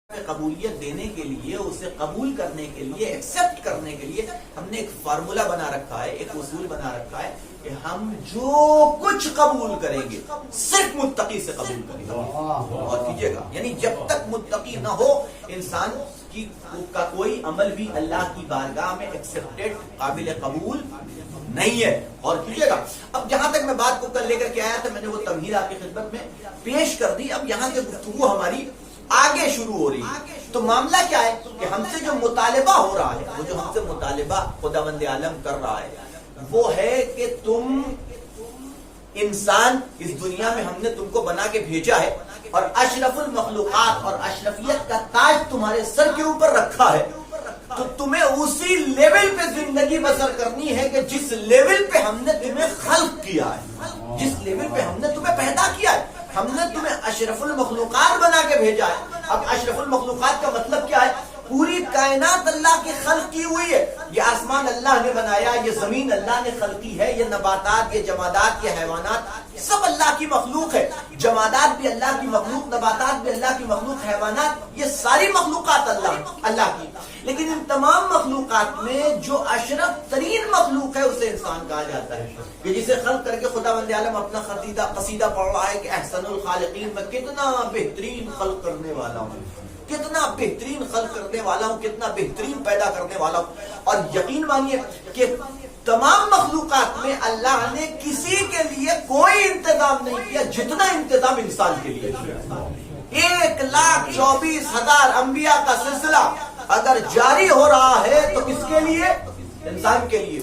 قبولیت دینے کے لیے، اسے قبول کرنے کے لیے، ایکسپٹ کرنے کے لیے ہم نے ایک فارمولا بنا رکھا ہے، ایک اصول بنا رکھا ہے کہ ہم جو کچھ قبول کریں گے صرف متقی سے قبول کریں گے۔ اور کیجئے گا، یعنی جب تک متقی نہ ہو انسان کا کوئی عمل بھی اللہ کی بارگاہ میں ایکسپٹڈ، قابل قبول نہیں ہے۔ اور کیجئے گا، اب جہاں تک میں بات کو کل لے کر کے آیا تھا، میں نے وہ تمہید آپ کی خدمت میں پیش کر دی۔ اب یہاں سے گفتگو ہماری آگے شروع ہو رہی ہے۔ تو معاملہ کیا ہے کہ ہم سے جو مطالبہ ہو رہا ہے، وہ جو ہم سے مطالبہ خداوند عالم کر رہا ہے وہ ہے کہ تم انسان، اس دنیا میں ہم نے تم کو بنا کے بھیجا ہے اور اشرف المخلوقات اور اشرفیت کا تاج تمہارے سر کے اوپر رکھا ہے، تو تمہیں اسی لیول پہ زندگی بسر کرنی ہے کہ جس لیول پہ ہم نے تمہیں خلق کیا ہے، جس لیول پہ ہم نے تمہیں پیدا کیا ہے۔ ہم نے تمہیں اشرف المخلوقات بنا کے بھیجا ہے۔ اب اشرف المخلوقات کا مطلب کیا ہے؟ پوری کائنات اللہ کی خلق کی ہوئی ہے۔ یہ آسمان اللہ نے بنایا، یہ زمین اللہ نے خلق کی ہے، یہ نباتات، یہ جمادات، یہ حیوانات سب اللہ کی مخلوق ہے۔ جمادات بھی اللہ کی مخلوق، نباتات بھی اللہ کی مخلوق، حیوانات، یہ ساری مخلوقات اللہ کی۔ لیکن ان تمام مخلوقات میں جو اشرف ترین مخلوق ہے اسے انسان کہا جاتا ہے، کہ جسے خلق کر کے خداوند عالم اپنا قصیدہ پڑھ رہا ہے کہ احسن الخالقین، میں کتنا بہترین خلق کرنے والا ہوں، کتنا بہترین خلق کرنے والا ہوں، کتنا بہترین پیدا کرنے والا ہوں۔ اور یقین مانیے کہ تمام مخلوقات میں اللہ نے کسی کے لیے کوئی انتظام نہیں کیا جتنا انتظام انسان کے لیے کیا۔ 1,24,000 انبیاء کا سلسلہ اگر جاری ہو رہا ہے تو کس کے لیے؟ انسان کے لیے۔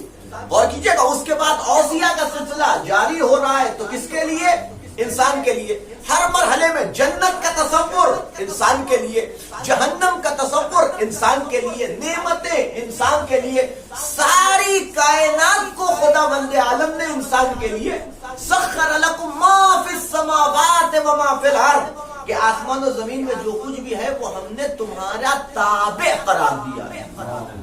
اور کیجئے گا، اس کے بعد اوصیاء کا سلسلہ جاری ہو رہا ہے تو کس کے لیے؟ انسان کے لیے۔ ہر مرحلے میں جنت کا تصور انسان کے لیے، جہنم کا تصور انسان کے لیے، نعمتیں انسان کے لیے، ساری کائنات کو خداوند عالم نے انسان کے لیے سخر لکم ما فی السماوات و ما فی الارض، کہ آسمان و زمین میں جو کچھ بھی ہے وہ ہم نے تمہارا تابع قرار دیا ہے۔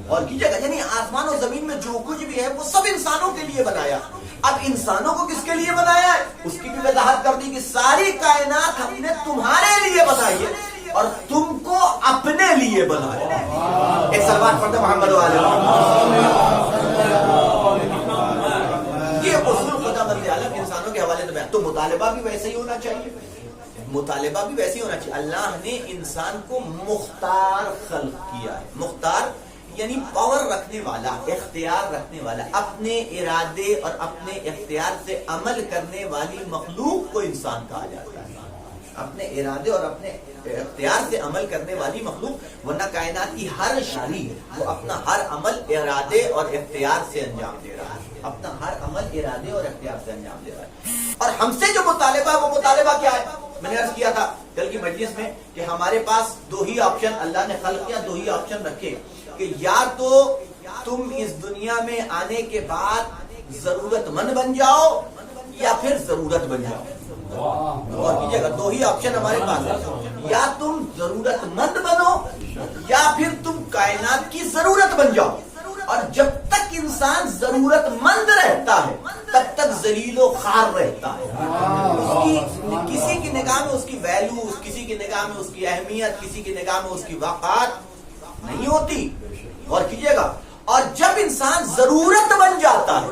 اور کیجئے گا، یعنی آسمان و زمین میں جو کچھ بھی ہے وہ سب انسانوں کے لیے بنایا۔ اب انسانوں کو کس کے لیے بنایا ہے اس کی بھی وضاحت کر دی کہ ساری کائنات ہم نے تمہارے لیے بنائی ہے اور تم کو اپنے لیے بنایا۔ ایک سلوات پڑھتے محمد والے۔ یہ اصول خداوند عالم انسانوں کے حوالے سے بیان۔ تو مطالبہ بھی ویسے ہی ہونا چاہیے، مطالبہ بھی ویسے ہی ہونا چاہیے۔ اللہ نے انسان کو مختار خلق کیا ہے۔ مختار یعنی پاور رکھنے والا، اختیار رکھنے والا، اپنے ارادے اور اپنے اختیار سے عمل کرنے والی مخلوق کو انسان کہا جاتا ہے۔ اپنے ارادے اور اپنے اختیار سے عمل کرنے والی مخلوق، ورنہ کائنات کی ہر شری وہ اپنا ہر عمل ارادے اور اختیار سے انجام دے رہا ہے، اپنا ہر عمل ارادے اور اختیار سے انجام دے رہا ہے۔ اور ہم سے جو مطالبہ ہے وہ مطالبہ کیا ہے؟ میں نے عرض کیا تھا کل کی مجلس میں کہ ہمارے پاس دو ہی آپشن اللہ نے خلق کیا، دو ہی آپشن رکھے کہ یا تو تم اس دنیا میں آنے کے بعد ضرورت مند بن جاؤ یا پھر ضرورت بن جاؤ۔ اور کیجئے گا، دو ہی آپشن ہمارے پاس ہے، یا تم ضرورت مند بنو یا پھر تم کائنات کی ضرورت بن جاؤ۔ اور جب تک انسان ضرورت مند رہتا ہے تب تک ذلیل و خوار رہتا ہے۔ کسی کی نگاہ میں اس کی ویلیو، کسی کی نگاہ میں اس کی اہمیت، کسی کی نگاہ میں اس کی وقعت نہیں ہوتی۔ اور کیجئے گا، اور جب انسان ضرورت بن جاتا ہے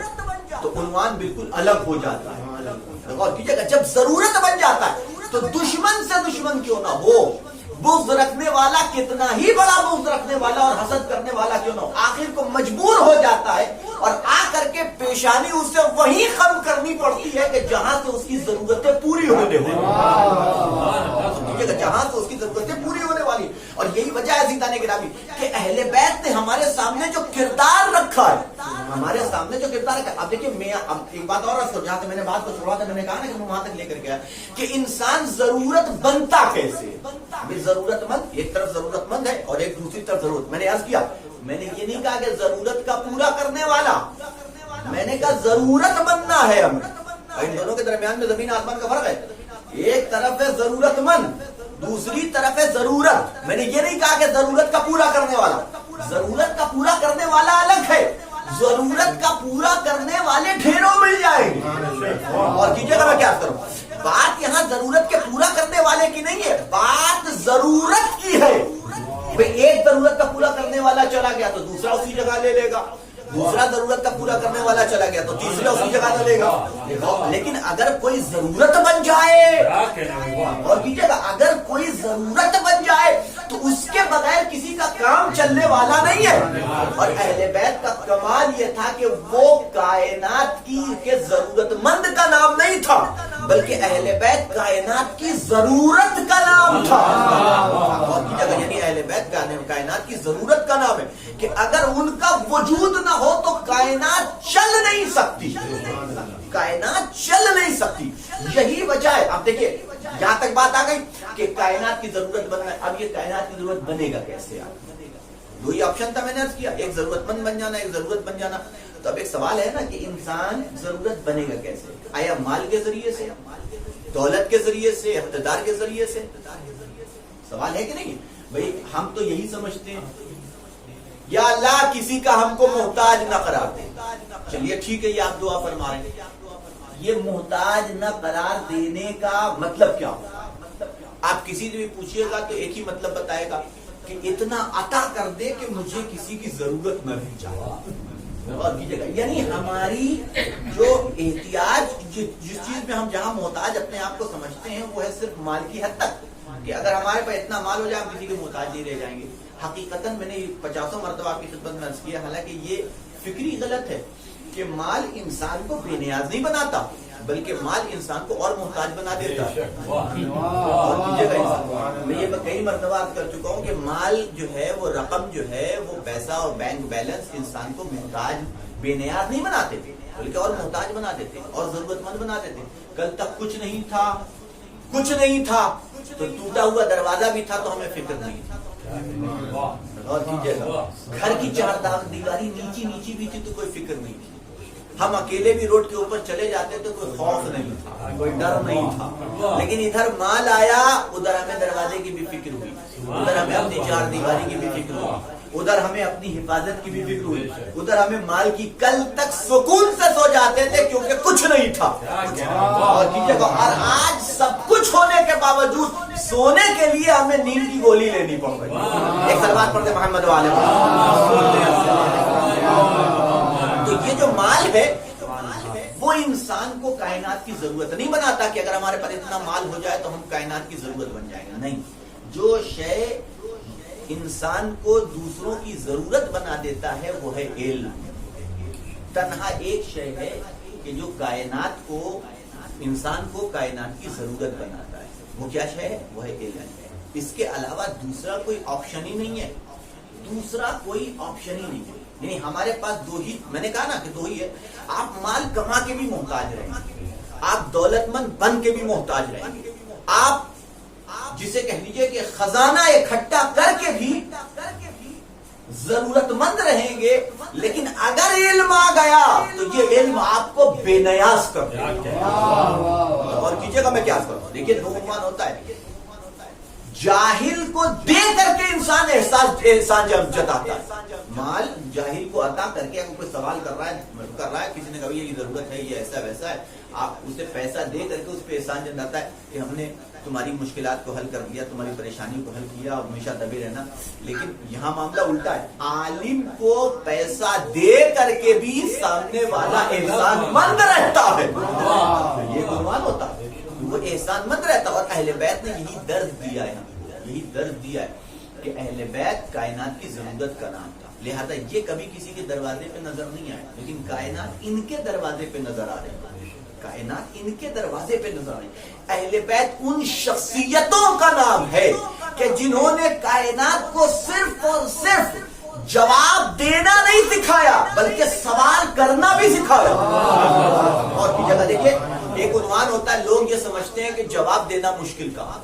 تو عنوان بالکل الگ ہو جاتا ہے۔ اور کیجئے گا، جب ضرورت بن جاتا ہے تو دشمن سے دشمن کیوں نہ ہو، بغض رکھنے والا کتنا ہی بڑا بغض رکھنے والا اور حسد کرنے والا کیوں نہ ہو، آخر کو مجبور ہو جاتا ہے اور آ کر کے پیشانی اسے وہی خم کرنی پڑتی ہے کہ جہاں سے اس کی ضرورتیں پوری ہونے والی، جہاں سے اس کی ضرورتیں پوری ہونے والی۔ اور یہی وجہ ہے عزیزان گرامی کہ اہل بیت نے ہمارے سامنے جو کردار رکھا ہے، ہمارے سامنے جو کردار رکھا ہے، اب دیکھیں میں اب ایک بات اور جہاں سے میں نے بات کو چھوڑا تھا، میں نے کہا نا کہ میں وہاں تک لے کر گیا کہ انسان ضرورت بنتا کیسے؟ ضرورت مند ایک طرف ضرورت مند ہے اور ایک دوسری طرف ضرورت۔ میں نے عرض کیا، میں نے یہ نہیں کہا کہ ضرورت کا پورا کرنے والا، میں نے کہا ضرورت بننا ہے ہمیں۔ ان دونوں کے درمیان میں زمین آسمان کا فرق ہے۔ ایک طرف ہے ضرورت مند، دوسری طرف ہے ضرورت۔ میں نے یہ نہیں کہا کہ ضرورت کا پورا کرنے والا، ضرورت کا پورا کرنے والا الگ ہے، ضرورت کا پورا کرنے والے ڈھیروں مل جائیں گے۔ اور کیجئے گا، میں کیا کروں، بات یہاں ضرورت کے پورا کرنے والے کی نہیں ہے، بات ضرورت کی ہے۔ بھئی ایک ضرورت کا پورا کرنے والا چلا گیا تو دوسرا اسی جگہ لے لے گا، دوسرا ضرورت کا پورا کرنے والا چلا گیا تو تیسرا اسی جگہ لے لے گا۔ لیکن اگر کوئی ضرورت بن جائے، اور کیجیے گا، اگر کوئی ضرورت بن جائے تو اس کے بغیر کسی کا کام چلنے والا نہیں ہے۔ اور اہل بیت کا کمال یہ تھا کہ وہ کائنات کی کے ضرورت مند کا نام نہیں تھا، بلکہ اہل بیت کائنات کی ضرورت کا نام تھا۔ اور یعنی اہل بیت کائنات کی ضرورت کا نام ہے کہ اگر ان کا وجود نہ ہو تو کائنات چل نہیں سکتی، کائنات چل نہیں سکتی۔ یہی وجہ ہے، اب دیکھیے یہاں تک بات آ گئی کہ کائنات کی ضرورت بننا ہے۔ اب یہ کائنات کی ضرورت بنے گا کیسے؟ دو ہی آپشن تھا، میں نے عرض کیا، ایک ضرورت مند بن جانا، ایک ضرورت بن جانا۔ تو اب ایک سوال ہے نا کہ انسان ضرورت بنے گا کیسے؟ آیا مال کے ذریعے سے، دولت کے ذریعے سے، اقتدار کے ذریعے سے؟ سوال ہے کہ نہیں؟ بھئی ہم تو یہی سمجھتے ہیں یا اللہ کسی کا ہم کو محتاج نہ قرار دے۔ چلیے ٹھیک ہے، یہ آپ دعا فرما رہے ہیں، یہ محتاج نہ قرار دینے کا مطلب کیا ہوگا؟ آپ کسی سے بھی پوچھئے گا تو ایک ہی مطلب بتائے گا کہ اتنا عطا کر دے کہ مجھے کسی کی ضرورت نہ رہ جائے۔ اور کیجیے گا، یعنی ہماری جو احتیاج، جس چیز میں ہم جہاں محتاج اپنے آپ کو سمجھتے ہیں وہ ہے صرف مال کی حد تک، کہ اگر ہمارے پاس اتنا مال ہو جائے ہم کسی کے محتاج نہیں رہ جائیں گے۔ حقیقتاً میں نے 50 مرتبہ آپ کی خدمت میں عرض کیا، حالانکہ یہ فکری غلط ہے کہ مال انسان کو بے نیاز نہیں بناتا، بلکہ مال انسان کو اور محتاج بنا دیتا ہے۔ میں یہ کئی مرتبہ عرض کر چکا ہوں کہ مال جو ہے، وہ رقم جو ہے، وہ پیسہ اور بینک بیلنس انسان کو محتاج بے نیاز نہیں بناتے، بلکہ اور محتاج بنا دیتے اور ضرورت مند بنا دیتے۔ کل تک کچھ نہیں تھا، کچھ نہیں تھا تو ٹوٹا ہوا دروازہ بھی تھا تو ہمیں فکر نہیں تھی۔ اور گھر کی چار دیواری نیچی نیچی بھی تھی تو کوئی فکر نہیں تھی۔ ہم اکیلے بھی روڈ کے اوپر چلے جاتے تو کوئی خوف نہیں تھا، کوئی ڈر نہیں تھا۔ لیکن ادھر مال آیا، ادھر ہمیں دروازے کی بھی فکر ہوئی، ادھر ہمیں اپنی چار دیواری کی بھی فکر ہوئی، ادھر ہمیں اپنی حفاظت کی بھی فکر ہوئی، ادھر ہمیں مال کی۔ کل تک سکون سے سو جاتے تھے کیونکہ کچھ نہیں تھا۔ اور آج سب کچھ ہونے کے باوجود سونے کے لیے ہمیں نیند کی گولی لینی پڑ رہی ہے۔ ایک سلوات پڑھتے محمد والے۔ تو یہ جو مال ہے وہ انسان کو کائنات کی ضرورت نہیں بناتا کہ اگر ہمارے پاس اتنا مال ہو جائے تو ہم کائنات کی ضرورت بن جائیں گے، نہیں۔ جو شے انسان کو دوسروں کی ضرورت بنا دیتا ہے وہ ہے علم۔ تنہا ایک شے ہے کہ جو کائنات کو، انسان کو کائنات کی ضرورت بناتا ہے، وہ کیا شے ہے؟ وہ ہے علم۔ اس کے علاوہ دوسرا کوئی آپشن ہی نہیں ہے، دوسرا کوئی آپشن ہی نہیں ہے۔ یعنی ہمارے پاس دو ہی، میں نے کہا نا کہ دو ہی ہے۔ آپ مال کما کے بھی محتاج رہیں گے، آپ دولت مند بن کے بھی محتاج رہیں گے، آپ جسے کہہ لیجئے کہ خزانہ اکٹھا کر کے بھی ضرورت مند رہیں گے، لیکن اگر علم آ گیا تو یہ علم آپ کو بے نیاز کر دے گا۔ اور کیجیے گا میں کیا کروں، دیکھیے دو عنوان ہوتا ہے، جاہل کو دے کر کے انسان احسان جتاتا ہے۔ مال جاہل کو عطا کر کے اگر کوئی سوال کر رہا ہے، کسی نے کہا یہ ضرورت ہے، یہ ایسا ویسا ہے، آپ اسے پیسہ دے کر کے اس پہ احسان جتاتا ہے کہ ہم نے تمہاری مشکلات کو حل کر دیا، تمہاری پریشانی کو حل کیا اور ہمیشہ دبے رہنا۔ لیکن یہاں معاملہ الٹا ہے، عالم کو پیسہ دے کر کے بھی سامنے والا احسان مند رہتا ہے، یہ گمان ہوتا ہے، وہ احسان مند رہتا ہے۔ اور اہل بیت نے یہی درد دیا ہے، یہی درد دیا ہے کہ اہل بیت کائنات کی ضرورت کا نام تھا، لہذا یہ کبھی کسی کے دروازے پہ نظر نہیں آئے، لیکن کائنات ان کے دروازے پہ نظر آ رہے ہیں، کائنات ان کے دروازے پہ نظر آ رہی ہے۔ اہل بیت ان شخصیتوں کا نام ہے کہ جنہوں نے کائنات کو صرف اور صرف جواب دینا نہیں سکھایا بلکہ سوال کرنا بھی سکھایا۔ اور کی جگہ دیکھیں، ایک عنوان ہوتا ہے، لوگ یہ سمجھتے ہیں کہ جواب دینا مشکل کام،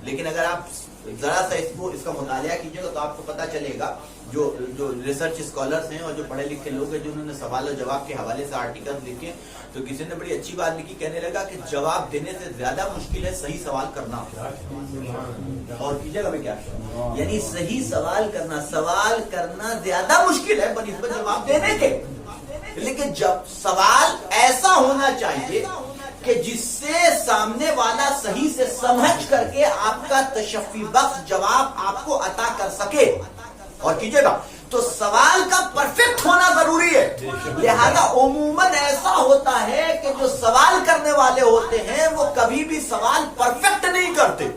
لیکن اگر آپ ذرا سا اس کا مطالعہ کیجیے گا تو آپ کو پتا چلے گا، جو ریسرچ اسکالرز ہیں اور جو پڑھے لکھے لوگ ہیں جنہوں نے سوال و جواب کے حوالے سے آرٹیکل لکھے، تو کسی نے بڑی اچھی بات لکھی، کہنے لگا کہ جواب دینے سے زیادہ مشکل ہے صحیح سوال کرنا۔ اور کیجیے گا میں کیا، یعنی صحیح سوال کرنا زیادہ مشکل ہے بنسبت جواب دینے کے، لیکن جب سوال ایسا ہونا چاہیے کہ جس سے سامنے والا صحیح سے سمجھ کر کے آپ کا تشفی بخش جواب آپ کو عطا کر سکے. اور کیجئے گا تو سوال کا پرفیکٹ ہونا ضروری ہے. لہذا عموماً ایسا ہوتا ہے کہ جو سوال کرنے والے ہوتے ہیں وہ کبھی بھی سوال پرفیکٹ نہیں کرتے,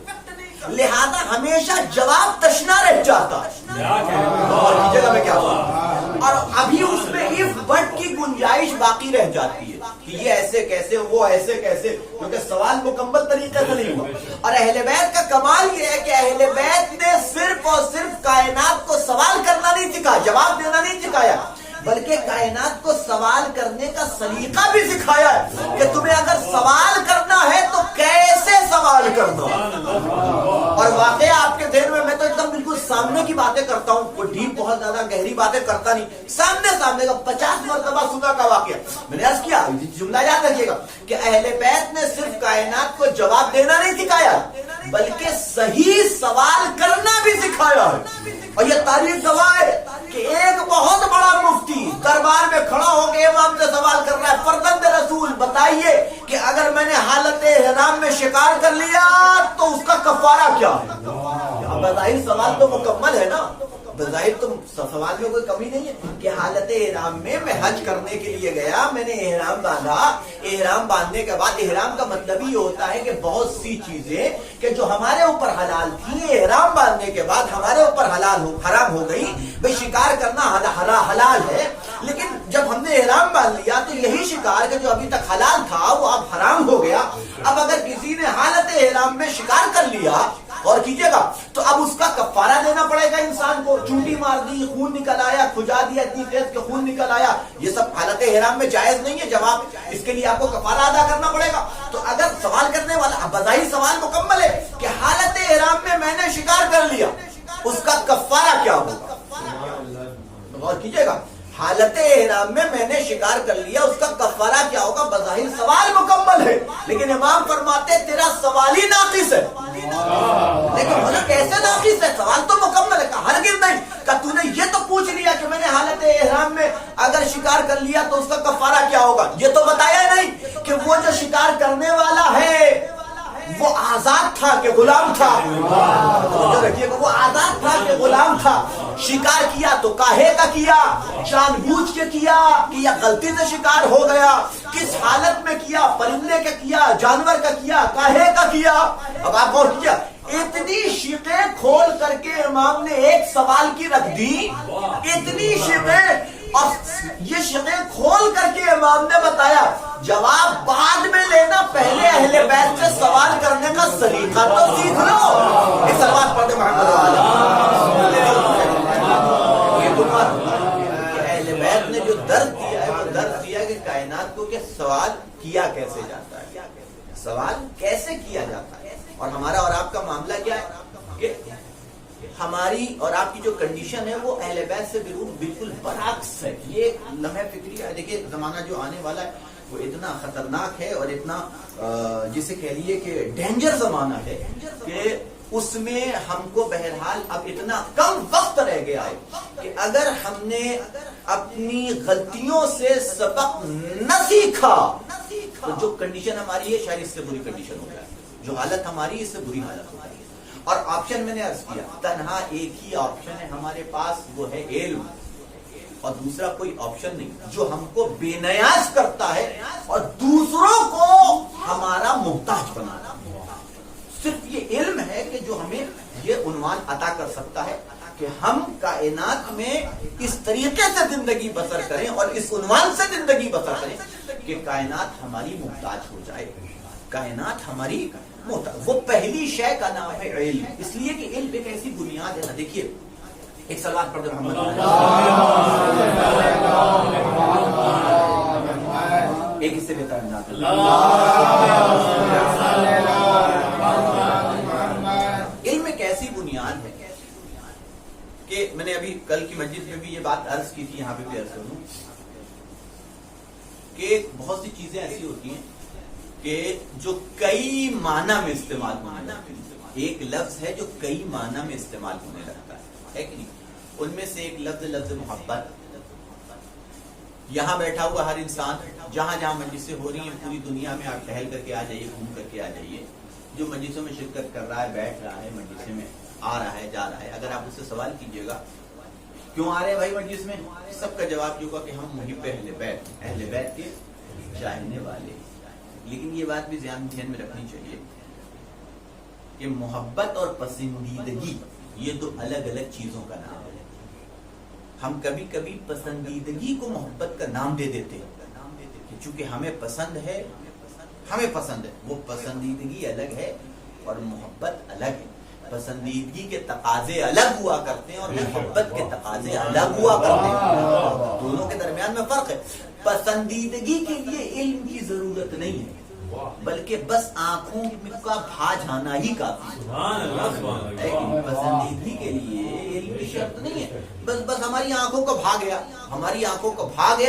لہذا ہمیشہ جواب تشنا رہ جاتا. اور کیجئے گا میں کیا بولوں, اور ابھی اس میں if but کی گنجائش باقی رہ جاتی ہے کہ یہ ایسے کیسے, وہ ایسے کیسے, کیونکہ سوال مکمل طریقے سے نہیں ہوا. اور اہل بیت کا کمال یہ ہے کہ اہل بیت نے صرف اور صرف کائنات کو سوال کرنا نہیں سکھایا, جواب دینا نہیں سکھایا, بلکہ کائنات کو سوال کرنے کا سلیقہ بھی سکھایا ہے کہ تمہیں اگر سوال کرنا ہے تو کیسے سوال کرنا. اور واقعہ آپ کے ذہن میں تو ایک دم بالکل سامنے کی باتیں کرتا ہوں, کوئی ڈیپ بہت زیادہ گہری باتیں کرتا نہیں, سامنے کا 50 مرتبہ سنا کا واقعہ. میں نے عرض کیا, جملہ یاد رکھیے گا کہ اہل بیت نے صرف کائنات کو جواب دینا نہیں سکھایا بلکہ صحیح سوال کرنا بھی سکھایا ہے. اور یہ تاریخ گواہ ہے کہ ایک بہت بڑا مفتی دربار میں کھڑا ہو کے امام سے سوال کر رہا ہے, فرزند رسول بتائیے کہ اگر میں نے حالت احرام میں شکار کر لیا تو اس کا کفارہ کیا ہے. بظاہر سوال تو مکمل ہے نا, بظاہر تو سوال میں کوئی کمی نہیں ہے کہ حالت احرام میں حج کرنے کے لیے گیا, میں نے احرام باندھا, احرام باندھنے کے بعد, احرام کا مطلب یہ ہوتا ہے کہ بہت سی چیزیں کہ جو ہمارے اوپر حلال تھی احرام باندھنے کے بعد ہمارے اوپر حرام ہو گئی. بھئی شکار کرنا حلال ہے, لیکن جب ہم نے احرام باندھ لیا تو یہی شکار کہ جو ابھی تک حلال تھا وہ اب حرام ہو گیا. اب اگر کسی نے حالت احرام میں شکار کر لیا, اور کیجئے گا تو اب اس کا کفارہ دینا پڑے گا انسان کو. چونٹی مار دی, خون نکل آیا, کھجا دیا اتنی تیز کہ خون نکل آیا, یہ سب حالت احرام میں جائز نہیں ہے. جواب اس کے لیے آپ کو کفارہ ادا کرنا پڑے گا. تو اگر سوال کرنے والا بظاہر سوال مکمل ہے کہ حالت احرام میں نے شکار کر لیا, اس کا کفارہ کیا ہوگا. اور کیجئے گا, حالت احرام میں نے شکار کر لیا, اس کا کفارہ کیا ہوگا. بظاہر سوال مکمل ہے لیکن امام فرماتے تیرا سوال ہی ناقص ہے. لیکن مجھے کیسے ناقص ہے, سوال تو مکمل ہے. ہرگز نہیں کہ تو نے یہ تو پوچھ لیا کہ میں نے حالت احرام میں اگر شکار کر لیا تو اس کا کفارہ کیا ہوگا. یہ تو بتایا نہیں کہ وہ جو شکار کرنے والا ہے وہ آزاد تھا کہ غلام تھا. وہ آزاد تھا کہ غلام تھا. شکار کیا تو کاہے کا کیا, جان بوجھ کے کیا کہ یا غلطی سے شکار ہو گیا, کس حالت میں کیا, پرندے کا کیا, جانور کا کیا, کاہے کا کیا. اب آپ غور کیا, اتنی شقیں کھول کر کے امام نے ایک سوال کی رکھ دی, اتنی شقیں, اور یہ شقیں کھول کر کے امام نے بتایا جواب بعد میں لینا, پہلے اہل بیت سے سوال کرنے کا سلیقہ تو سیکھ لو. ایک سلوات پڑھتے محمد اہل بیت نے جو درد دیا ہے وہ درد دیا کہ کائنات کو کہ سوال کیا کیسے جاتا ہے, سوال کیسے کیا جاتا ہے. اور ہمارا اور آپ کا معاملہ کیا ہے کہ ہماری اور آپ کی جو کنڈیشن ہے وہ اہل بیت سے بالکل برعکس ہے. یہ ایک لمحہ فکری ہے. دیکھیے زمانہ جو آنے والا ہے وہ اتنا خطرناک ہے اور اتنا جسے کہہ لیے کہ ڈینجر زمانہ ہے کہ اس میں ہم کو بہرحال اب اتنا کم وقت رہ گیا ہے کہ اگر ہم نے اپنی غلطیوں سے سبق نہ سیکھا تو جو کنڈیشن ہماری ہے شاید اس سے بری کنڈیشن ہو جائے, جو حالت ہماری اس سے بری حالت ہو جائے. اور آپشن میں نے عرض کیا تنہا ایک ہی آپشن ہے ہمارے پاس, وہ ہے علم, اور دوسرا کوئی آپشن نہیں جو ہم کو بے نیاز کرتا ہے اور دوسروں کو ہمارا محتاج بنانا. صرف یہ علم ہے کہ جو ہمیں یہ عنوان عطا کر سکتا ہے کہ ہم کائنات میں اس طریقے سے زندگی بسر کریں اور اس عنوان سے زندگی بسر کریں کہ کائنات ہماری محتاج ہو جائے, کائنات ہماری محتاج. وہ پہلی شے کا نام ہے علم, اس لیے کہ علم ایک ایسی بنیاد ہے نا. دیکھیے ایک سلوات پڑھ دیں محمد, ایک اس سے بہتر انداز. علم ایک ایسی بنیاد ہے کہ میں نے ابھی کل کی مسجد میں بھی یہ بات عرض کی تھی, یہاں پہ بھی عرض کروں کہ بہت سی چیزیں ایسی ہوتی ہیں کہ جو کئی معنی میں استعمال ہونے لگتی ہے. ایک لفظ ہے جو کئی معنی میں استعمال ہونے لگتا ہے کہ نہیں. ان میں سے ایک لفظ محبت. یہاں بیٹھا ہوا ہر انسان جہاں جہاں مجلسیں ہو رہی ہیں پوری دنیا میں آپ ٹہل کر کے آ جائیے، گھوم کر کے آ جائیے، جو مجلسوں میں شرکت کر رہا ہے، بیٹھ رہا ہے مجلسوں میں، آ رہا ہے، جا رہا ہے، اگر آپ اس سے سوال کیجئے گا کیوں آ رہے ہیں بھائی مجلس میں، سب کا جواب یہ ہوگا کہ ہم محب اہل بیت کے چاہنے والے۔ لیکن یہ بات بھی ذہن میں رکھنی چاہیے کہ محبت اور پسندیدگی یہ دو الگ الگ چیزوں کا نام ہے۔ ہم کبھی کبھی پسندیدگی کو محبت کا نام دے دیتے ہیں کہ چونکہ ہمیں پسند ہے، وہ پسندیدگی الگ ہے اور محبت الگ ہے۔ پسندیدگی کے تقاضے الگ ہوا کرتے ہیں اور محبت کے تقاضے الگ ہوا کرتے ہیں، دونوں کے درمیان میں فرق ہے۔ پسندیدگی کے لیے علم کی ضرورت نہیں ہے، بلکہ بس آنکھوں کا بھا جانا ہی کافی ہے۔ پسندیدگی کے لیے علم کی شرط نہیں ہے، بس ہماری آنکھوں کو بھا گیا،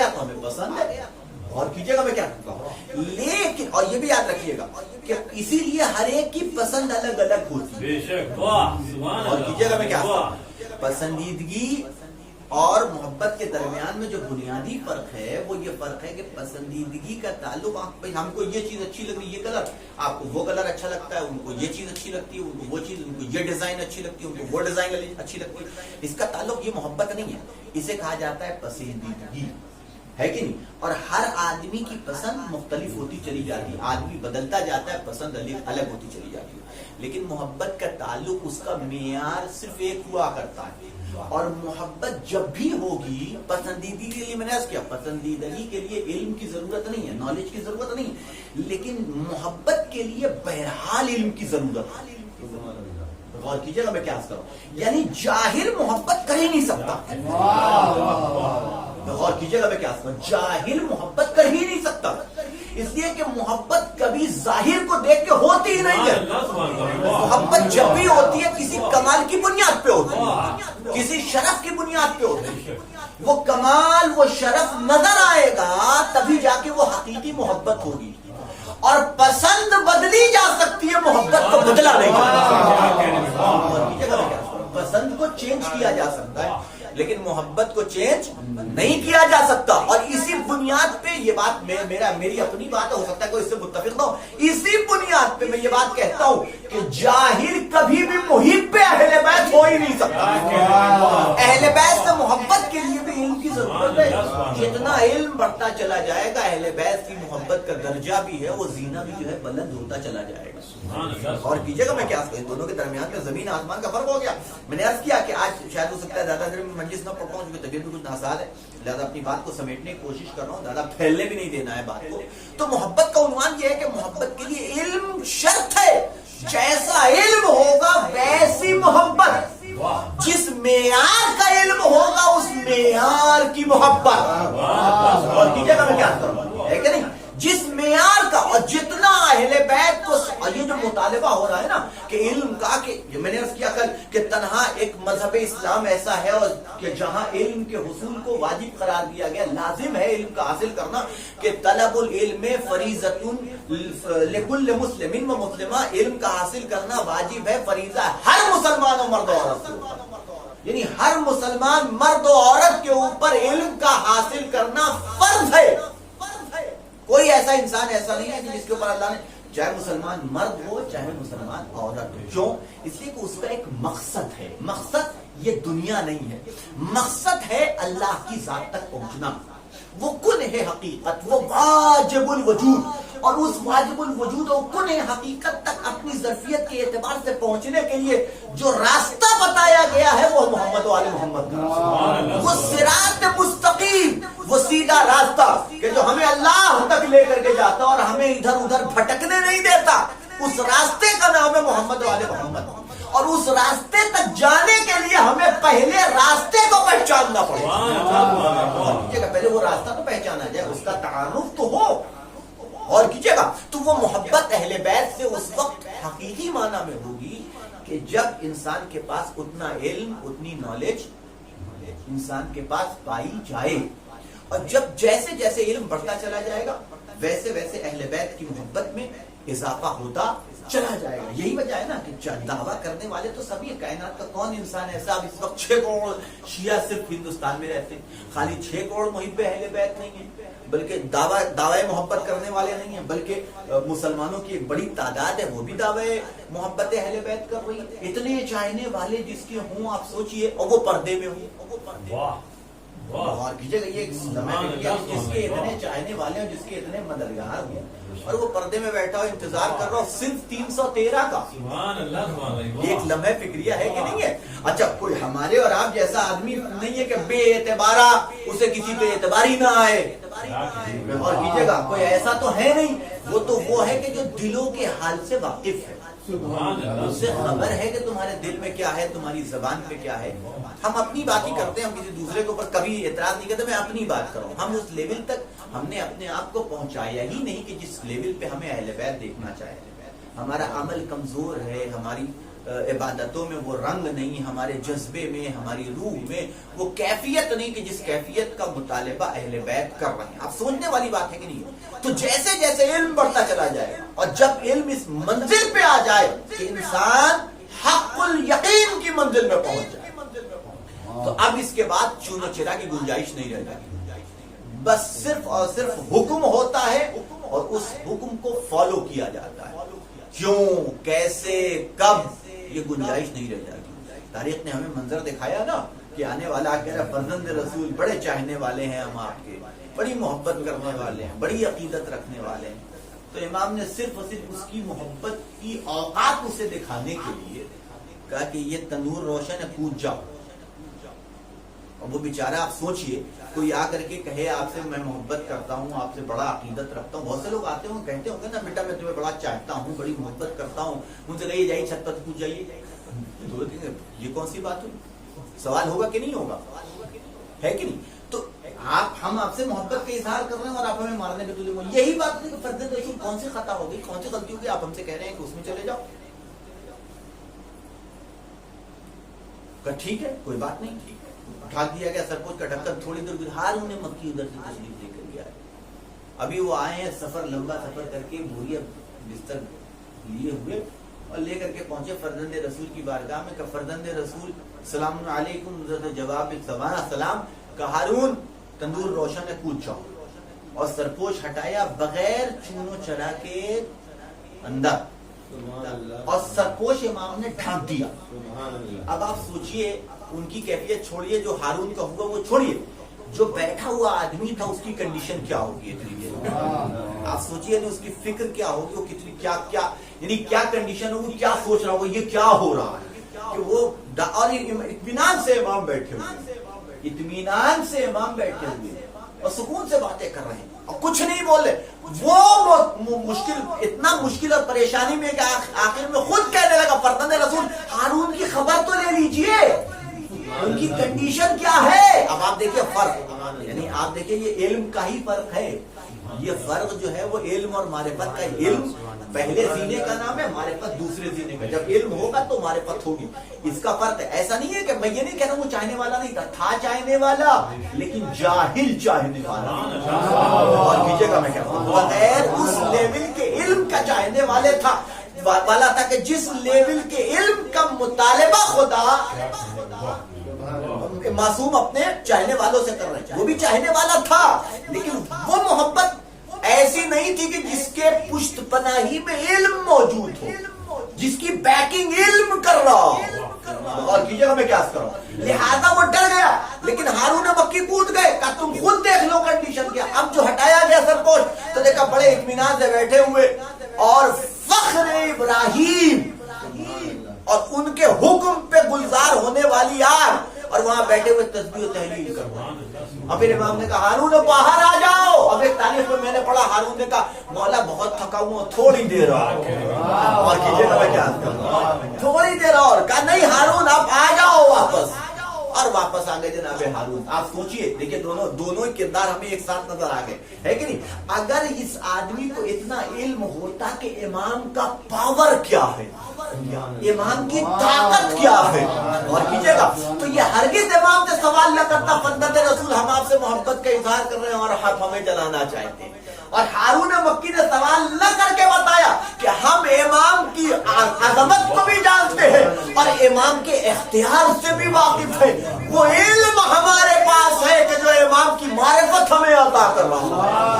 تو ہمیں پسند ہے۔ اور کیجیے گا میں کیا کہتا ہوں، لیکن اور یہ بھی یاد رکھیے گا کہ اسی لیے ہر ایک کی پسند الگ الگ ہوتی ہے۔ اور کیجیے گا میں کیا کہتا ہوں، پسندیدگی اور محبت کے درمیان میں جو بنیادی فرق ہے وہ یہ فرق ہے کہ پسندیدگی کا تعلق ہم کو یہ چیز اچھی لگ رہی ہے، یہ کلر، آپ کو وہ کلر اچھا لگتا ہے، ان کو یہ چیز اچھی لگتی ہے، ان کو وہ چیز، ان کو یہ ڈیزائن اچھی لگتی ہے، ان کو وہ ڈیزائن اچھی لگتی ہے۔ اس کا تعلق یہ محبت نہیں ہے، اسے کہا جاتا ہے پسندیدگی، ہے کہ نہیں؟ اور ہر آدمی کی پسند مختلف ہوتی چلی جاتی ہے، آدمی بدلتا جاتا ہے، پسند الگ ہوتی چلی جاتی ہے۔ لیکن محبت کا تعلق، اس کا معیار صرف ایک ہوا کرتا ہے، اور محبت جب بھی ہوگی، پسندیدگی کے لیے میں نے عرض کیا پسندیدگی کے لیے علم کی ضرورت نہیں ہے، نالج کی ضرورت نہیں ہے، لیکن محبت کے لیے بہرحال علم کی ضرورت ہے۔ غور کیجیے گا میں کیا عرض کروں، یعنی جاہل محبت کر ہی نہیں سکتا۔ غور کیجیے گا میں کیا عرض کروں، جاہل محبت کر ہی نہیں سکتا، اس لیے کہ محبت کبھی ظاہر کو دیکھ کے ہوتی ہی نہیں ہے۔ محبت جب بھی ہوتی ہے کسی کمال کی بنیاد پہ ہوتی ہے، کسی شرف کی بنیاد پہ ہوتی ہے۔ وہ کمال، وہ شرف نظر آئے گا تبھی جا کے وہ حقیقی محبت ہوگی۔ اور پسند بدلی جا سکتی ہے، محبت کو بدلا نہیں جا سکتا۔ پسند کو چینج کیا جا سکتا ہے لیکن محبت کو چینج نہیں کیا جا سکتا۔ اور اسی بنیاد پہ یہ بات میری اپنی بات ہو سکتا ہے کوئی اس سے متفق نہ ہو، اسی بنیاد پہ میں یہ بات کہتا ہوں کہ جاہل کبھی بھی محب اہل بیت ہو ہی نہیں سکتا۔ اہل بیت سے محبت کے لیے بھی علم کی ضرورت ہے۔ جتنا علم بڑھتا چلا جائے گا، اہل بیت کی محبت کا درجہ بھی ہے، وہ زینہ بھی جو ہے بلند ہوتا چلا جائے گا۔ اور کیجیے گا میں کیا دونوں کے درمیان میں زمین آسمان کا فرق ہو گیا۔ میں نے عرض کیا کہ آج شاید ہو سکتا ہے زیادہ دیر میں مجلس نہ پڑھ پاؤں کیونکہ طبیعت بھی کچھ ناساز ہے، لہٰذا اپنی بات کو سمیٹنے کی کوشش کر رہا ہوں، زیادہ پھیلنے بھی نہیں دینا ہے بات کو۔ تو محبت کا عنوان یہ ہے کہ محبت کے لیے علم شرط ہے، جیسا علم ہوگا ویسی محبت، جس معیار کا علم ہوگا اس معیار کی محبت۔ اور کیجیے گا میں کیا کروں، ہے کہ نہیں؟ جس معیار کا، اور جتنا اہل بیت کو یہ جو مطالبہ ہو رہا ہے نا کہ علم کا، کہ میں نے عرض کیا کل کہ تنہا ایک مذہب اسلام ایسا ہے اور کہ جہاں علم کے حصول کو واجب قرار دیا گیا، لازم ہے علم کا حاصل کرنا، کہ طلب العلم فریضۃ لکل مسلم و مسلمہ، علم کا حاصل کرنا واجب ہے، فریضہ ہر مسلمان و مرد و عورت کو، یعنی ہر مسلمان مرد و عورت کے اوپر علم کا حاصل کرنا فرض ہے۔ کوئی ایسا انسان ایسا نہیں ہے جس کے اوپر اللہ نے، چاہے مسلمان مرد ہو چاہے مسلمان عورت ہو، کیوں؟ اس لیے کہ اس کا ایک مقصد ہے، مقصد یہ دنیا نہیں ہے، مقصد ہے اللہ کی ذات تک پہنچنا، وہ کن ہے حقیقت، وہ واجب الوجود، اور اس واجب الوجود اور کن حقیقت تک اپنی ظرفیت کے اعتبار سے پہنچنے کے لیے جو راستہ بتایا گیا ہے وہ محمد و آل محمد کا، وہ صراط مستقیم، وہ سیدھا راستہ کہ جو ہمیں اللہ تک لے کر کے جاتا اور ہمیں ادھر ادھر بھٹکنے نہیں دیتا، اس راستے کا نام ہے محمد و آل محمد۔ اور اس راستے تک جانے کے لیے ہمیں پہلے راستے کو پہچاننا پڑے گا، پہلے وہ راستہ تو پہچانا جائے، اس کا تعارف تو ہو۔ اور کیجیے گا تو وہ محبت اہل بیت سے اس وقت حقیقی معنی میں ہوگی کہ جب انسان کے پاس اتنا علم، اتنی نالج انسان کے پاس پائی جائے، اور جب جیسے جیسے علم بڑھتا چلا جائے گا ویسے ویسے اہل بیت کی محبت میں اضافہ ہوتا چلا جائے گا. یہی وجہ ہے نا کہ دعویٰ کرنے والے تو سبھی کائنات کا کون انسان ایسا اب اس وقت 6 کروڑ شیعہ صرف ہندوستان میں رہتے ہیں, خالی 6 کروڑ محب اہل بیت نہیں ہیں, بلکہ دعوی محبت کرنے والے نہیں ہیں, بلکہ مسلمانوں کی ایک بڑی تعداد ہے وہ بھی دعوی محبت اہل بیت کر رہی ہے. اتنے چاہنے والے جس کے ہوں آپ سوچئے, اور وہ پردے میں ہوں. اور کیجیے گا یہ جس کے اتنے چاہنے والے ہیں, جس کے اتنے مددگار ہیں, اور وہ پردے میں بیٹھا ہو انتظار کر رہا ہو صرف 313 کا. ایک لمحہ فکریہ ہے کہ نہیں ہے؟ اچھا کوئی ہمارے اور آپ جیسا آدمی نہیں ہے کہ بے اعتبارہ اسے کسی پہ اعتبار ہی نہ آئے. اور کیجیے گا کوئی ایسا تو ہے نہیں, وہ تو وہ ہے کہ جو دلوں کے حال سے واقف ہے, اس سے خبر ہے کہ تمہارے دل میں کیا ہے, تمہاری زبان پہ کیا ہے. ہم اپنی بات ہی کرتے ہیں, ہم کسی دوسرے کے اوپر کبھی اعتراض نہیں کرتے, میں اپنی بات کروں. ہم اس لیول تک ہم نے اپنے آپ کو پہنچایا ہی نہیں کہ جس لیول پہ ہمیں اہل بیت دیکھنا چاہے. ہمارا عمل کمزور ہے, ہماری عبادتوں میں وہ رنگ نہیں, ہمارے جذبے میں, ہماری روح میں وہ کیفیت نہیں کہ جس کیفیت کا مطالبہ اہل بیت کر رہے ہیں. آپ سوچنے والی بات ہے کہ نہیں؟ تو جیسے جیسے علم بڑھتا چلا جائے اور جب علم اس منزل پہ آ جائے کہ انسان حق الیقین کی منزل میں پہنچ جائے, تو اب اس کے بعد چون و چرا کی گنجائش نہیں رہ جاتی. بس صرف اور صرف حکم ہوتا ہے اور اس حکم کو فالو کیا جاتا ہے. کیوں, کیسے, کب, یہ گنجائش نہیں رہ جاتی. تاریخ نے ہمیں منظر دکھایا نا کہ آنے والا کہہ رہا فرزند رسول بڑے چاہنے والے ہیں ہم آپ کے, بڑی محبت کرنے والے ہیں, بڑی عقیدت رکھنے والے ہیں. تو امام نے صرف اور صرف اس کی محبت کی اوقات اسے دکھانے کے لیے کہا کہ یہ تنور روشن ہے, کود جاؤ. اور وہ بیچارہ آپ سوچئے کوئی آ کر کے کہے آپ سے میں محبت کرتا ہوں, آپ سے بڑا عقیدت رکھتا ہوں. بہت سے لوگ آتے ہوں کہتے ہوں گے نا بیٹا میں تمہیں بڑا چاہتا ہوں, بڑی محبت کرتا ہوں, ان سے کہیے جائیے چھت پر کود جائیے. یہ کون سی بات ہوئی؟ سوال ہوگا کہ نہیں ہوگا, ہے کہ نہیں؟ تو ہم آپ سے محبت کا اظہار کر رہے ہیں اور آپ ہمیں مارنے پہ تلے ہوئے. یہی بات ہے کہ فرد رسول کون سی خطا ہو گئی, کون سی غلطی ہو گئی, آپ ہم سے کہہ رہے ہیں کہ اس میں چلے جاؤ. ٹھیک ہے کوئی بات نہیں, اٹھا دیا گیا سرپوش کا ڈھکن, تھوڑی دور ہارون مکی ادھر سے تشریف لے کر گیا. ابھی وہ آئے ہیں سفر, لمبا سفر کر کے, بوریا بستر لیے ہوئے اور لے کر کے پہنچے فرزند رسول کی بارگاہ میں. کہ فرزند رسول سلام علیکم, جواب سلام, کہ ہارون تندور روشن ہے, کود جاؤ. اور سرپوش ہٹایا بغیر چونو چرا کے اندر, اور سرپوش امام نے ڈھانپ دیا. اب آپ سوچئے ان کی کیفیت چھوڑیے, جو ہارون کا ہوا وہ چھوڑیے, جو بیٹھا ہوا آدمی تھا اس کی کنڈیشن کیا ہوگی اتنی دیر. آپ سوچئے اس کی فکر کیا ہوگی, وہ کتنی کیا یعنی کیا کنڈیشن ہوگی, کیا سوچ رہا ہوگا یہ کیا ہو رہا ہے. کہ وہ اور اطمینان سے امام بیٹھے ہوئے, اطمینان سے امام بیٹھے ہوئے اور سکون سے باتیں کر رہے ہیں اور کچھ نہیں بول رہے. وہ مشکل, اتنا مشکل اور پریشانی میں کہ آخر میں خود کہنے لگا فرزند رسول ہارون کی خبر تو لے لیجئے, ان کی کنڈیشن کیا ہے. اب آپ دیکھیں فرق, یعنی آپ دیکھیں یہ علم کا ہی فرق ہے. یہ فرق جو ہے وہ علم اور معرفت کا. علم پہلے سینے کا نام ہے, معرفت دوسرے سینے کا. جب علم ہوگا تو معرفت ہوگی, اس کا فرق ہے. ایسا نہیں ہے کہ میں یہ نہیں کہہ رہا ہوں وہ چاہنے والا نہیں تھا چاہنے والا, لیکن جاہل چاہنے والا. اور کیجیے گا میں کہتا ہوں بغیر اس لیول کے علم کا چاہنے والے تھا والا تھا, کہ جس لیول کے علم کا مطالبہ خدا معصوم اپنے چاہنے والوں سے کر رہے ہیں. وہ بھی چاہنے والا تھا, لیکن وہ محبت ایسی نہیں تھی کہ جس کے پشت پناہی میں علم موجود ہو, جس کی بیکنگ علم کر رہا ہو. اور کیجیے گا میں کیا کروں, لہذا وہ ڈر گیا. لیکن ہارون مکی کود گئے, کہ تم خود دیکھ لو کنڈیشن کیا. اب جو ہٹایا گیا سرپوش تو دیکھا بڑے اطمینان سے بیٹھے ہوئے, اور فخر ابراہیم اور ان کے حکم پہ گلزار ہونے والی آگ, اور وہاں بیٹھے ہوئے تسبیح و تحلیل کر رہے ہیں. اور پھر امام نے کہا ہارون باہر آ جاؤ. اب ایک تاریخ میں نے پڑھا ہارون نے کہا مولا بہت تھکا ہوا, تھوڑی دیر اور کیجیے گا میں کیا کروں, تھوڑی دیر اور. کہا نہیں ہارون آپ آ جاؤ واپس. اور واپس آ گئے جناب ہارون. آپ سوچئے, دیکھیں دونوں کردار ہمیں ایک ساتھ نظر آ گئے, ہے کہ نہیں؟ اگر اس آدمی کو اتنا علم ہوتا کہ امام کا پاور کیا ہے, امام کی طاقت کیا ہے, اور کیجئے گا, تو یہ ہرگز امام سے سوال نہ کرتا, فضلت رسول ہم آپ سے محبت کا اظہار کر رہے ہیں اور آپ ہمیں جلانا چاہتے ہیں. اور ہارون مکی نے سوال نہ کر کے بتایا کہ ہم امام کی عظمت کو بھی جانتے ہیں اور امام کے اختیار سے بھی واقف ہیں, وہ علم ہمارے پاس ہے کہ جو امام کی معرفت ہمیں عطا کر رہا ہے,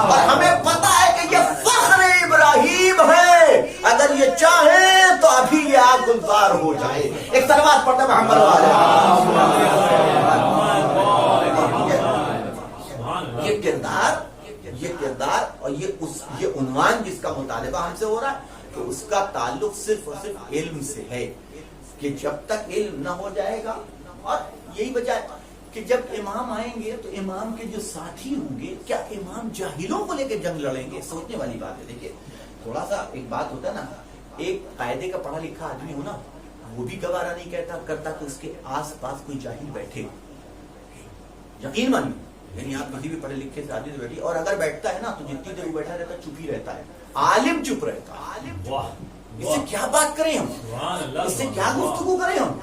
اور ہمیں پتا ہے کہ یہ فخر ابراہیم ہے, اگر یہ چاہیں تو ابھی یہ آگ گلزار ہو جائے. ایک سلوات پڑھتے محمد یہ کردار اور یہ عنوان جس کا مطالبہ ہم سے ہو رہا ہے کہ اس کا تعلق صرف اور صرف علم سے ہے, کہ جب تک علم نہ ہو جائے گا. اور یہی وجہ ہے کہ جب امام آئیں گے تو امام کے جو ساتھی ہوں گے, کیا امام جاہلوں کو لے کے جنگ لڑیں گے؟ سوچنے والی بات ہے. دیکھیے تھوڑا سا ایک بات ہوتا ہے نا, ایک قاعدے کا پڑھا لکھا آدمی ہو نا, وہ بھی گوارا نہیں کرتا کہ اس کے آس پاس کوئی جاہل بیٹھے. یقین مانیے, یعنی آپ کسی بھی پڑھے لکھے سے آدمی سے بیٹھی, اور اگر بیٹھتا ہے نا تو جتنی دیر وہ بیٹھا رہتا ہے چپ ہی رہتا ہے, عالم چپ رہتا ہے. اس سے کیا بات کریں ہم, اس سے کیا گفتگو کریں ہم؟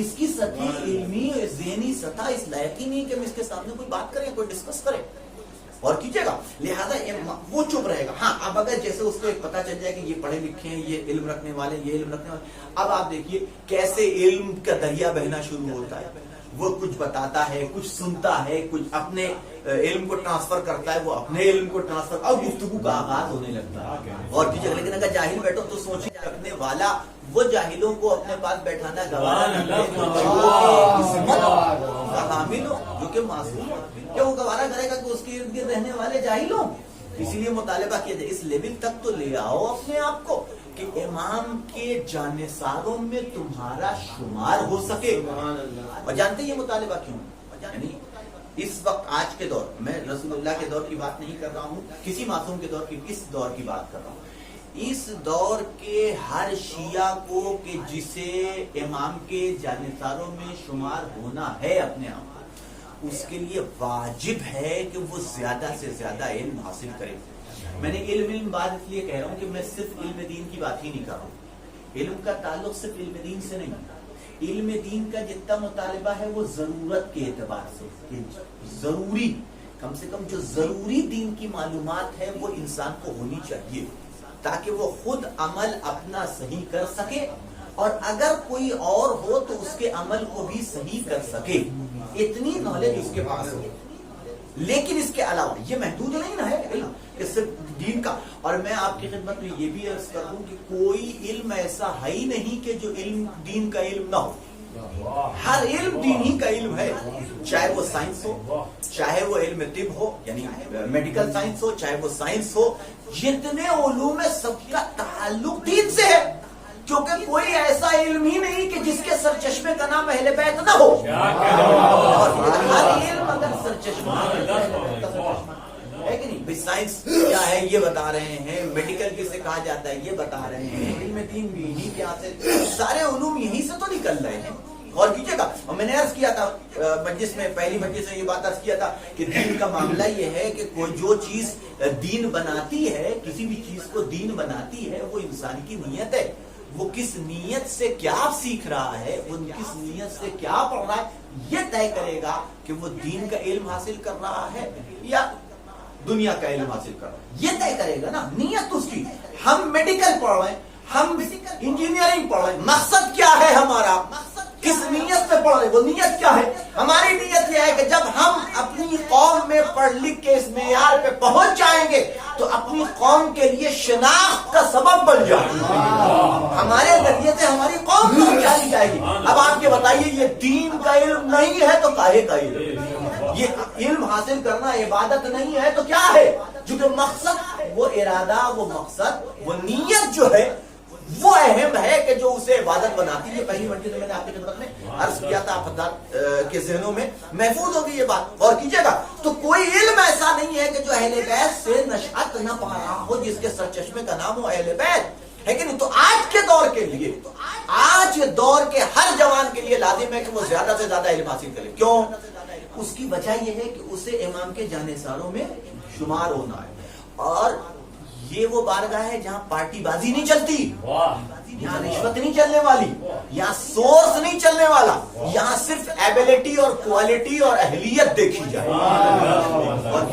اس کی سطح علمی ذہنی سطح اس لائق ہی نہیں کہ ہم اس کے سامنے کوئی بات کریں, کوئی ڈسکس کریں. اور کیجئے گا, لہذا وہ چپ رہے گا. ہاں اب اگر جیسے اس کو ایک پتا چل جائے کہ یہ پڑھے لکھے ہیں, یہ علم رکھنے والے, یہ علم رکھنے والے, اب آپ دیکھیے کیسے علم کا دریا بہنا شروع ہوتا ہے. وہ کچھ بتاتا ہے, کچھ سنتا ہے, کچھ اپنے علم کو ٹرانسفر کرتا ہے, وہ اپنے علم کو ٹرانسفر, اور گفتگو کا آغاز ہونے لگتا ہے. اور کیجئے, لیکن اگر جاہل بیٹھو تو سوچیں رکھنے والا وہ جاہلوں کو اپنے پاس بیٹھانا گوارا نہیں حامل ہو, جو کہ معصوم ہو, کیا وہ گوارا کرے گا کہ اس کے ارد گرد رہنے والے جاہل ہوں؟ اسی لیے مطالبہ کیا جائے, اس لیول تک تو لے آؤ اپنے آپ کو کہ امام کے جانثاروں میں تمہارا شمار ہو سکے. اور جانتے یہ مطالبہ کیوں؟ یعنی اس وقت آج کے دور میں رسول اللہ کے دور کی بات نہیں کر رہا ہوں, کسی معصوم کے دور کی, اس دور کی بات کر رہا ہوں. اس دور کے ہر شیعہ کو کہ جسے امام کے جانثاروں میں شمار ہونا ہے اپنے آپ کو, اس کے لیے واجب ہے کہ وہ زیادہ سے زیادہ علم حاصل کرے. میں نے علم بات اس لیے کہہ رہا ہوں کہ میں صرف علم دین کی بات ہی نہیں کر رہا ہوں. علم کا تعلق صرف علم دین سے نہیں, علم دین کا جتنا مطالبہ ہے وہ ضرورت کے اعتبار سے, ضروری کم سے کم جو ضروری دین کی معلومات ہے وہ انسان کو ہونی چاہیے, تاکہ وہ خود عمل اپنا صحیح کر سکے, اور اگر کوئی اور ہو تو اس کے عمل کو بھی صحیح کر سکے. اتنی نالج اس کے پاس ہو. لیکن اس کے علاوہ یہ محدود نہیں نہ ہے علم کہ صرف دین کا. اور میں آپ کی خدمت میں یہ بھی عرض کر دوں کہ کوئی علم ایسا ہے ہی نہیں کہ جو علم دین کا علم نہ ہو. ہر علم دینی کا علم ہے, چاہے وہ سائنس ہو, چاہے وہ علم طب ہو یعنی میڈیکل سائنس ہو, چاہے وہ سائنس ہو. جتنے علوم ہے سب کا تعلق دین سے ہے, کیونکہ کوئی ایسا علم ہی نہیں کہ جس کے سرچشمے کا نام اہل بیت نہ ہو. ہر علم اگر سرچشمہ ہے کہ نہیں, سائنس کیا ہے یہ بتا رہے ہیں, میڈیکل کسے کہا جاتا ہے یہ بتا رہے ہیں, علم دین بھی یہی کے یہاں سے, سارے علوم یہی سے تو نکل رہے ہیں. اور کیجئے گا, اور میں نے عرض کیا تھا مجلس میں, پہلی مجلس میں یہ بات عرض کیا تھا کہ دین کا معاملہ یہ ہے کہ کوئی جو چیز دین بناتی ہے, کسی بھی چیز کو دین بناتی ہے, وہ انسان کی نیت ہے. وہ کس نیت سے کیا سیکھ رہا ہے, وہ کس نیت سے کیا پڑھ رہا ہے, یہ طے کرے گا کہ وہ دین کا علم حاصل کر رہا ہے یا دنیا کا علم حاصل کر رہا ہے. یہ طے کرے گا نا نیت اس کی. ہم میڈیکل پڑھ رہے ہیں, ہم انجینئرنگ پڑھ رہے ہیں, مقصد کیا ہے ہمارا, کس نیت سے پڑھ رہے, وہ نیت کیا ہے؟ ہماری نیت یہ ہے کہ جب ہم اپنی قوم میں پڑھ لکھ کے اس معیار پہ پہنچ جائیں گے تو اپنی قوم کے لیے شناخت کا سبب بن جائے گی, ہمارے ذریعے سے ہماری قوم پہنچائی جائے گی. اب آپ کے بتائیے, یہ دین کا علم نہیں ہے تو کاہے کا علم؟ یہ علم حاصل کرنا عبادت نہیں ہے تو کیا ہے؟ چونکہ مقصد, وہ ارادہ, وہ مقصد, وہ نیت جو ہے وہ اہم ہے کہ جو اسے عبادت بناتی ہے. پہلی منزل میں نے آپ کی خدمت میں عرض کیا تھا, آپ حضرات کے ذہنوں میں محفوظ ہوگی یہ بات. اور کیجئے گا, تو کوئی علم ایسا نہیں ہے کہ جو اہل بیت سے نشأت نہ پا رہا ہو, جس کے سرچشمے کا نام ہو اہل بیت. ہے کہ نہیں؟ تو آج کے دور کے لیے، آج دور کے ہر جوان کے لیے لازم ہے کہ وہ زیادہ سے زیادہ علم حاصل کرے. کیوں؟ اس کی وجہ یہ ہے کہ اسے امام کے جانثاروں میں شمار ہونا ہے. اور یہ وہ بارگاہ ہے جہاں پارٹی بازی نہیں چلتی، یہاں رشوت نہیں چلنے والی، یہاں سورس نہیں چلنے والا، یہاں صرف ایبلٹی اور کوالٹی اور اہلیت دیکھی جائے. اور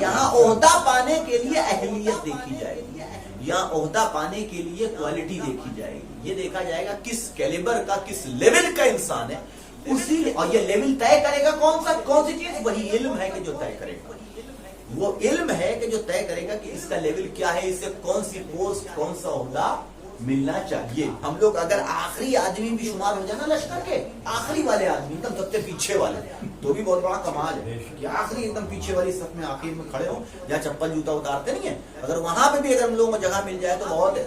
یہاں عہدہ پانے کے لیے اہلیت دیکھی جائے گی، یہاں عہدہ پانے کے لیے کوالٹی دیکھی جائے گی. یہ دیکھا جائے گا کس کیلیبر کا، کس لیول کا انسان ہے. اسی اور یہ لیول طے کرے گا کون سی چیز؟ وہی علم ہے کہ جو طے کرے گا. وہ علم ہے کہ جو طے کرے گا کہ اس کا لیول کیا ہے، اسے کون سی پوسٹ، کون سا عہدہ ملنا چاہیے. ہم لوگ اگر آخری آدمی بھی شمار ہو جائے نا لشکر کے، آخری والے آدمی ایک دم سب سے پیچھے والے، تو بھی بہت بڑا کمال ہے کہ آخری ایک دم پیچھے والی صف میں آخر میں کھڑے ہوں، جہاں چپل جوتا اتارتے نہیں ہیں، اگر وہاں پہ بھی اگر ہم لوگوں کو جگہ مل جائے تو بہت ہے.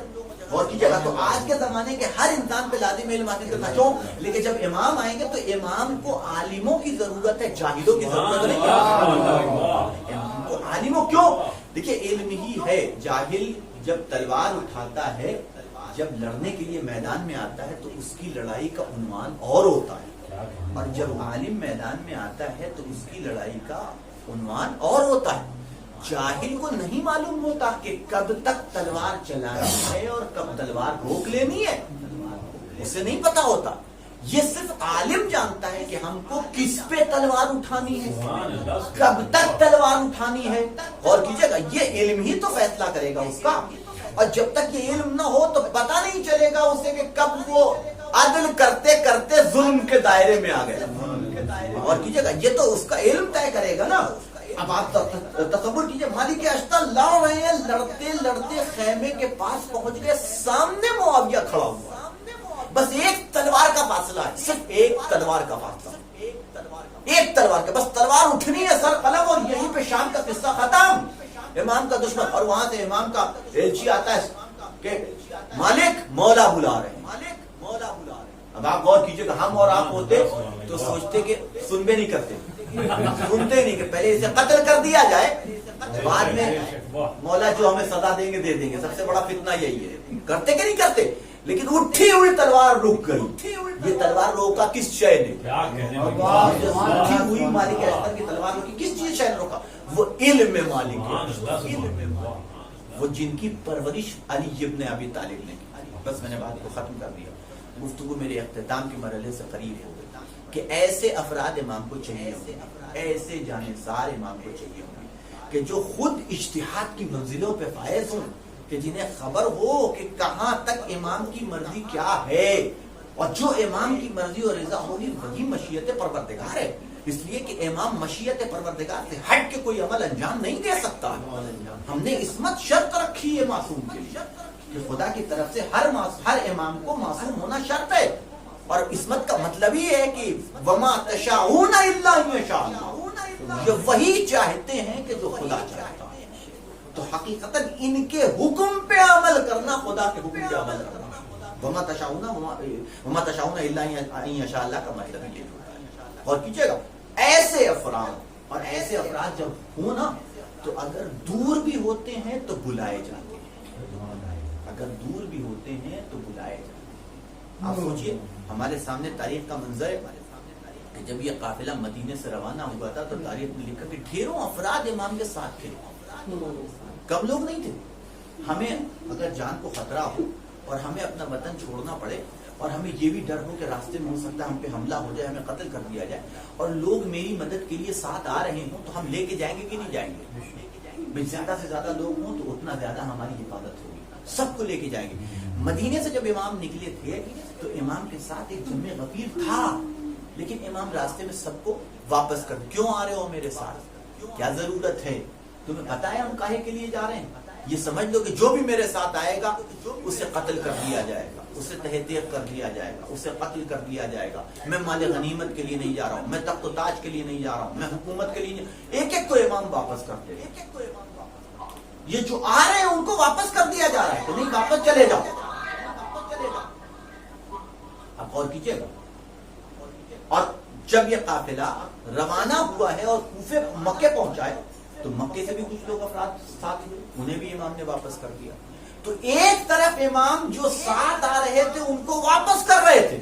اور کی جگہ تو آج کے زمانے کے ہر انسان پہ لازم علم حاصل کرنا. کیوں؟ لیکن جب امام آئیں گے تو امام کو عالموں کی ضرورت ہے، جاہلوں کی ضرورت نہیں ہے. امام کو عالموں کیوں؟ دیکھیے علم ہی ہے. جاہل جب تلوار اٹھاتا ہے، جب لڑنے کے لیے میدان میں آتا ہے تو اس کی لڑائی کا عنوان اور ہوتا ہے، اور جب عالم میدان میں آتا ہے تو اس کی لڑائی کا عنوان اور ہوتا ہے. جاہل کو نہیں معلوم ہوتا کہ کب تک تلوار چلانی ہے اور کب تلوار روک لینی ہے، اسے نہیں پتا ہوتا. یہ صرف عالم جانتا ہے کہ ہم کو کس پہ تلوار اٹھانی ہے، کب تک تلوار اٹھانی ہے. اور کیجیے گا یہ علم ہی تو فیصلہ کرے گا اس کا. اور جب تک یہ علم نہ ہو تو پتہ نہیں چلے گا اسے کہ کب وہ عدل کرتے کرتے ظلم کے دائرے میں آ گئے. اور کیجیے گا یہ تو اس کا علم طے کرے گا نا. اب آپ تصور کیجئے مالک اشتر لڑ رہے ہیں، لڑتے لڑتے خیمے کے پاس پہنچ گئے، سامنے معاویہ کھڑا ہوا، بس ایک تلوار کا فاصلہ ہے، صرف ایک تلوار کا فاصلہ، ایک تلوار کا، بس تلوار اٹھنی ہے سر قلم، اور یہیں پہ شام کا قصہ ختم. امام کا دشمن، اور وہاں سے امام کا ایلچی آتا ہے کہ مالک مولا بلا رہے ہیں، مالک مولا بلا رہے ہیں. اب آپ غور کیجئے کہ ہم اور آپ ہوتے تو سوچتے کہ سنبے نہیں کرتے، سنتے نہیں کہ پہلے اسے قتل کر دیا جائے، بعد میں مولا جو ہمیں سزا دیں گے دے دیں گے. سب سے بڑا فتنہ یہی ہے. کرتے کہ نہیں کرتے؟ لیکن اٹھی ہوئی تلوار رک گئی. یہ تلوار روکا کس شے نے؟ اٹھی ہوئی مالک اشتر کی تلوار روکی کس چیز شے نے روکا؟ وہ علم میں مالک ہے، وہ جن کی پرورش علی ابن ابی طالب نے کی. بس میں نے بات کو ختم کر دیا. گفتگو میرے اختتام کے مرحلے سے قریب ہو گئی کہ ایسے افراد امام کو چاہیے ہوں گے، ایسے جانثار امام کو چاہیے ہوں گے کہ جو خود اجتہاد کی منزلوں پہ فائز ہوں، کہ جنہیں خبر ہو کہ کہاں تک امام کی مرضی کیا ہے، اور جو امام کی مرضی اور رضا ہوگی وہی مشیت پروردگار ہے. اس لیے کہ امام مشیت پروردگار سے ہٹ کے کوئی عمل انجام نہیں دے سکتا. ہم نے عصمت شرط رکھی ہے معصوم کے لیے کہ خدا کی طرف سے ہر امام کو معصوم ہونا شرط ہے. اور عصمت کا مطلب ہی ہے کہ وما تشاؤون الا ان یشاء اللہ، جو وہی چاہتے ہیں کہ جو خدا چاہتا ہے. تو حقیقتاً ان کے حکم پہ عمل کرنا خدا کے حکم پہ عمل کرنا. وما تشاؤون الا ان یشاء اللہ کا مطلب یہ ہوتا ہے. اور کیجئے گا ایسے افراد، اور ایسے افراد جب ہوں نا تو اگر دور بھی ہوتے ہیں تو بلائے جاتے ہیں، اگر دور بھی ہوتے ہیں تو بلائے جاتے ہیں. آپ سوچئے ہمارے سامنے تاریخ کا منظر ہے کہ جب یہ قافلہ مدینے سے روانہ ہوا تھا تو تاریخ میں لکھا کہ ڈھیروں افراد امام کے ساتھ تھے، کم لوگ نہیں تھے. ہمیں اگر جان کو خطرہ ہو اور ہمیں اپنا وطن چھوڑنا پڑے، اور ہمیں یہ بھی ڈر ہو کہ راستے میں ہو سکتا ہے ہم پہ حملہ ہو جائے، ہمیں قتل کر دیا جائے، اور لوگ میری مدد کے لیے ساتھ آ رہے ہوں، تو ہم لے کے جائیں گے کہ نہیں جائیں گے؟ زیادہ سے زیادہ لوگ ہوں تو اتنا زیادہ ہماری حفاظت ہوگی، سب کو لے کے جائیں گے. مدینے سے جب امام نکلے تھے تو امام کے ساتھ ایک جمع غفیر تھا، لیکن امام راستے میں سب کو واپس کر، کیوں آ رہے ہو میرے ساتھ، کیا ضرورت ہے، تمہیں پتا ہے ہم کاہے کے لیے جا رہے ہیں؟ یہ سمجھ لو کہ جو بھی میرے ساتھ آئے گا اسے قتل کر دیا جائے گا، اسے تحقیق کر دیا جائے گا، اسے قتل کر دیا جائے گا. میں مال غنیمت کے لیے نہیں جا رہا ہوں، میں تخت و تاج کے لیے نہیں جا رہا ہوں، میں حکومت کے لیے نہیں. ایک ایک کو امام واپس کرتے ہیں. یہ جو آ رہے ہیں ان کو واپس کر دیا جا رہا ہے کہ نہیں واپس چلے جاؤ. اب غور کیجئے گا. اور جب یہ قافلہ روانہ ہوا ہے اور کوفے مکے پہنچائے تو مکے سے بھی کچھ لوگ افراد ساتھ ہوئے، انہیں بھی امام نے واپس کر دیا. تو ایک طرف امام جو ساتھ آ رہے تھے ان کو واپس کر رہے تھے،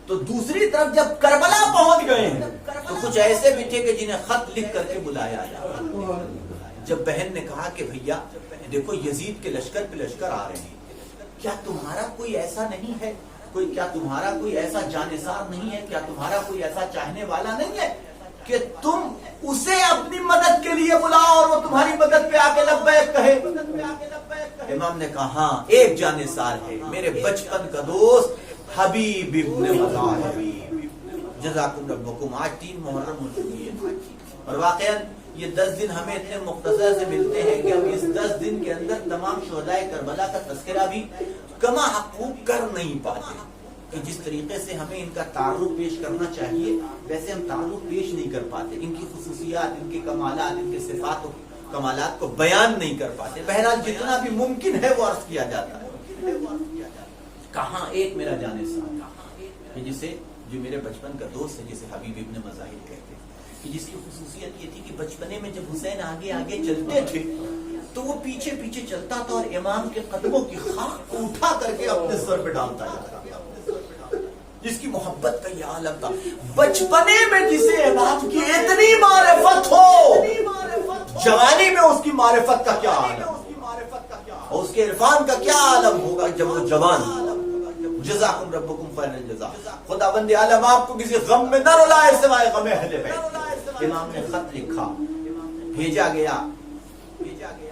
تو دوسری طرف جب کربلا پہنچ گئے ہیں تو کچھ ایسے بھی تھے کہ جنہیں خط لکھ کر کے بلایا جا۔ جب بہن نے کہا کہ بھیا دیکھو یزید کے لشکر پہ لشکر آ رہے ہیں، کیا تمہارا کوئی ایسا نہیں ہے، کیا تمہارا کوئی ایسا جانثار نہیں ہے، کیا تمہارا کوئی ایسا چاہنے والا نہیں ہے کہ تم اسے اپنی مدد کے لیے بلاؤ اور وہ تمہاری مدد پہ آ کے لبیک کہے؟ امام نے کہا ہاں ایک جانثار ہے، میرے بچپن کا دوست حبیب ابن مظاہر، جزاکم ربکم۔ آج 3 محرم ہو چکی ہے اور واقعا یہ 10 دن ہمیں اتنے مختصر سے ملتے ہیں کہ ہم اس 10 دن کے اندر تمام شہداء کربلا کا تذکرہ بھی کما حقوق کر نہیں پاتے، کہ جس طریقے سے ہمیں ان کا تعارف پیش کرنا چاہیے ویسے ہم تعارف پیش نہیں کر پاتے، ان کی خصوصیات، ان کے کمالات، ان کے صفات و کمالات کو بیان نہیں کر پاتے۔ بہرحال جتنا بھی ممکن ہے وہ عرض کیا جاتا ہے۔ کہاں ایک میرا جانثار جسے جو میرے بچپن کا دوست ہے، جسے حبیب ابن مظاہر کہتے ہیں، کہ جس کی خصوصیت یہ تھی کہ بچپنے میں جب حسین آگے آگے چلتے تھے تو وہ پیچھے پیچھے چلتا تھا اور امام کے قدموں کی خاک کو اٹھا کر کے اپنے سر پہ ڈالتا جاتا تھا، جس کی محبت کا یہ عالم تھا۔ بچپنے میں جسے امام کی اتنی معرفت ہو، جوانی میں اس کی معرفت کا کیا عالم، اور اس کے عرفان کا کیا عالم ہوگا جب وہ جوان۔ جزاکم ربکم خیر الجزا۔ خداوند عالم آپ کو کسی غم میں نہ رلائے سوائے غم اہل بیت۔ امام نے خط لکھا، بھیجا گیا،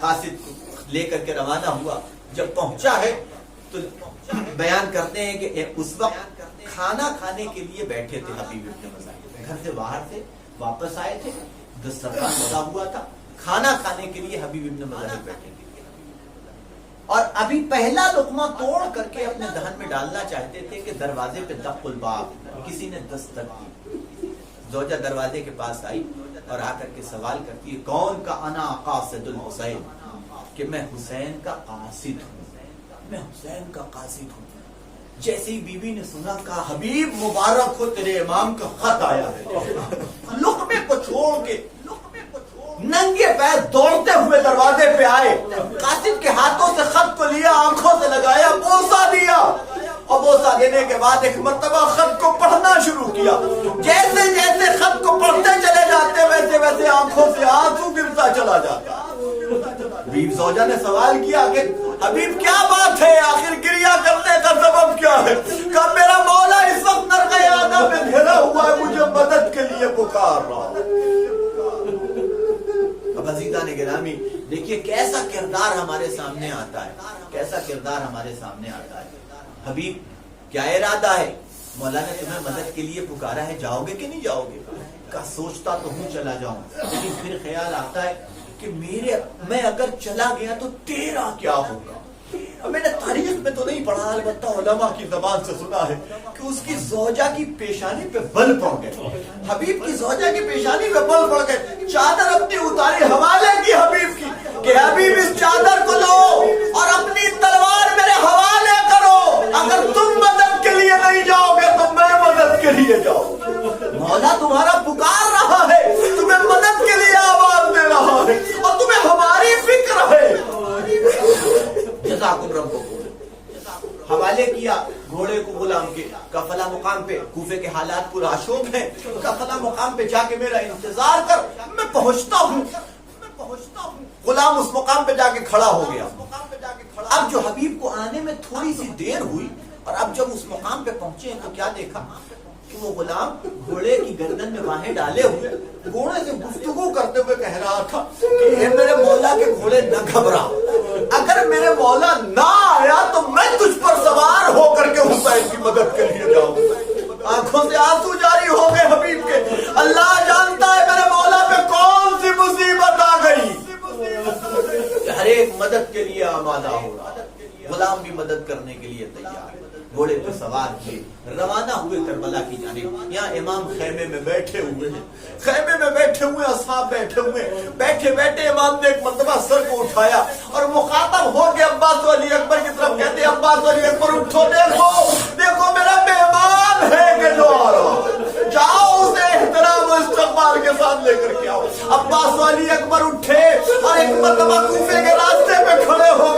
قاصد کو لے کر کے روانہ ہوا۔ جب پہنچا ہے تو بیان کرتے ہیں کہ اس وقت کھانا کھانے کے لیے بیٹھے تھے حبیب ابن مظاہر، گھر سے باہر سے واپس آئے تھے، دسترخوان لگا ہوا تھا، کھانا کھانے کے لیے حبیب ابن مظاہر بیٹھے تھے، اور ابھی پہلا لقمہ توڑ کر کے اپنے دہن میں ڈالنا چاہتے تھے کہ دروازے پہ دق الباب، کسی نے دستک دی۔ زوجہ دروازے کے پاس آئی اور آ کر کے سوال کرتی ہے، کون؟ کا انا قاصد الحسین، کہ میں حسین کا قاصد ہوں، میں حسین کا قاصد ہوں۔ جیسے ہی بیوی نے سنا، کہا حبیب مبارک ہو، تیرے امام کا خط آیا ہے۔ لقمے کو چھوڑ کے ننگے پیر دوڑتے ہوئے دروازے پہ آئے، قاصد کے ہاتھوں سے خط کو لیا، آنکھوں سے لگایا، بوسہ دیا، اور بوسہ دینے کے بعد ایک مرتبہ خط کو پڑھنا شروع کیا۔ جیسے جیسے خط کو پڑھتے چلے جاتے ویسے ویسے آنکھوں سے آنسو گرتا چلا جاتا۔ بیوی زوجہ نے سوال کیا کہ حبیب کیا بات ہے، آخر گریہ کرنے کا سبب کیا ہے؟ کہا میرا مولا اس وقت نرغہ آدم میں گھرا ہوا ہے، مجھے مدد کے لیے پکار رہا ہے۔ اب عزیزان گرامی دیکھیے کیسا کردار ہمارے سامنے آتا ہے، کیسا کردار ہمارے سامنے آتا ہے۔ حبیب کیا ارادہ ہے؟ مولا نے تمہیں مدد کے لیے پکارا ہے، جاؤ گے کہ نہیں جاؤ گے؟ کا سوچتا تو ہوں چلا جاؤں، لیکن پھر خیال آتا ہے کہ میں اگر چلا گیا تو تیرا کیا ہوگا؟ میں نے تاریخ میں تو نہیں پڑھا، البتہ علماء کی زبان سے سنا ہے کہ اس کی زوجہ کی پیشانی پہ بل پڑ گئے، حبیب کی زوجہ کی پیشانی پہ بل پڑ گئے، چادر اپنی اتاری، حوالے کی حبیب کی کہ حبیب اس چادر کو لو اور اپنی تلوار میرے حوالے کرو، اگر تم مدد کے لیے نہیں جاؤ گے تو میں مدد کے لیے جاؤں۔ مولا تمہارا پکار رہا ہے، تمہیں مدد کے لیے آواز دے رہا ہے اور تمہیں ہماری فکر ہے۔ جزاکم ربکم۔ حوالے کیا گھوڑے کو غلام کے، کا فلاں مقام پہ، کوفے کے حالات پرآشوب ہیں، کا فلاں مقام پہ جا کے میرا انتظار کر، میں پہنچتا ہوں۔ غلام اس مقام پہ جا کے کھڑا ہو گیا۔ اب جو حبیب کو آنے میں تھوڑی سی دیر ہوئی اور اب جب اس مقام پہ پہنچے تو کیا دیکھا کہ وہ غلام گھوڑے کی گردن میں باہیں ڈالے ہوئے گھوڑے سے گفتگو کرتے ہوئے کہہ رہا تھا کہ اے میرے مولا کے گھوڑے نہ گھبرا، اگر میرے مولا نہ آیا تو میں تجھ پر سوار ہو کر کے حسین کی مدد کے لیے جاؤں۔ آنکھوں سے آنسو جاری ہو گئے حبیب کے، اللہ جانتا ہے میرے مولا پہ کون سی مصیبت آ گئی۔ ہر ایک مدد کے لیے آمادہ ہو رہا، غلام بھی مدد کرنے کے لیے تیار، گھوڑے پہ سوار کیے روانہ ہوئے کربلا کی جانب۔ یہاں امام خیمے میں بیٹھے ہوئے ہیں، خیمے میں بیٹھے ہوئے، اصحاب بیٹھے ہوئے، بیٹھے بیٹھے امام نے ایک مرتبہ سر کو اٹھایا اور مخاطب ہو کے عباس و علی اکبر کی طرف کہتے ہیں، عباس و علی اکبر اٹھو، دیکھو دیکھو میرا مہمان ہے کہ جو آ رہا، جاؤ اسے احترام و استقبال کے ساتھ لے کر کے آؤ۔ عباس و علی اکبر اٹھے اور ایک مرتبہ کوفے کے راستے پہ کھڑے ہو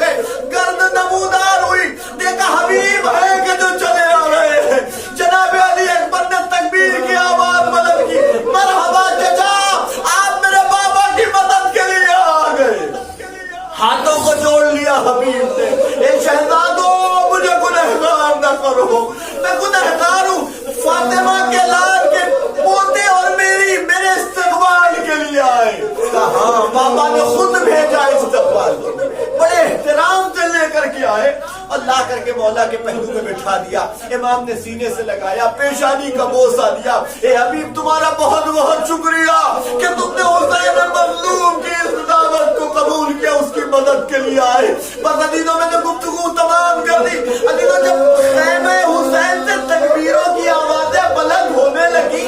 لا کر کے مولا کے پہلو میں بٹھا دیا. امام نے سینے سے لگایا, پیشانی کا بوسہ دیا. اے حبیب تمہارا بہت بہت شکریہ کہ تم نے حسین مظلوم کی اس دعوت کو قبول کیا, اس کی مدد کے لیے آئے. بس عزیزوں میں نے گفتگو تمام کر دی. عزیزوں جب خیمہ حسین سے تکبیروں کی آوازیں بلند ہونے لگی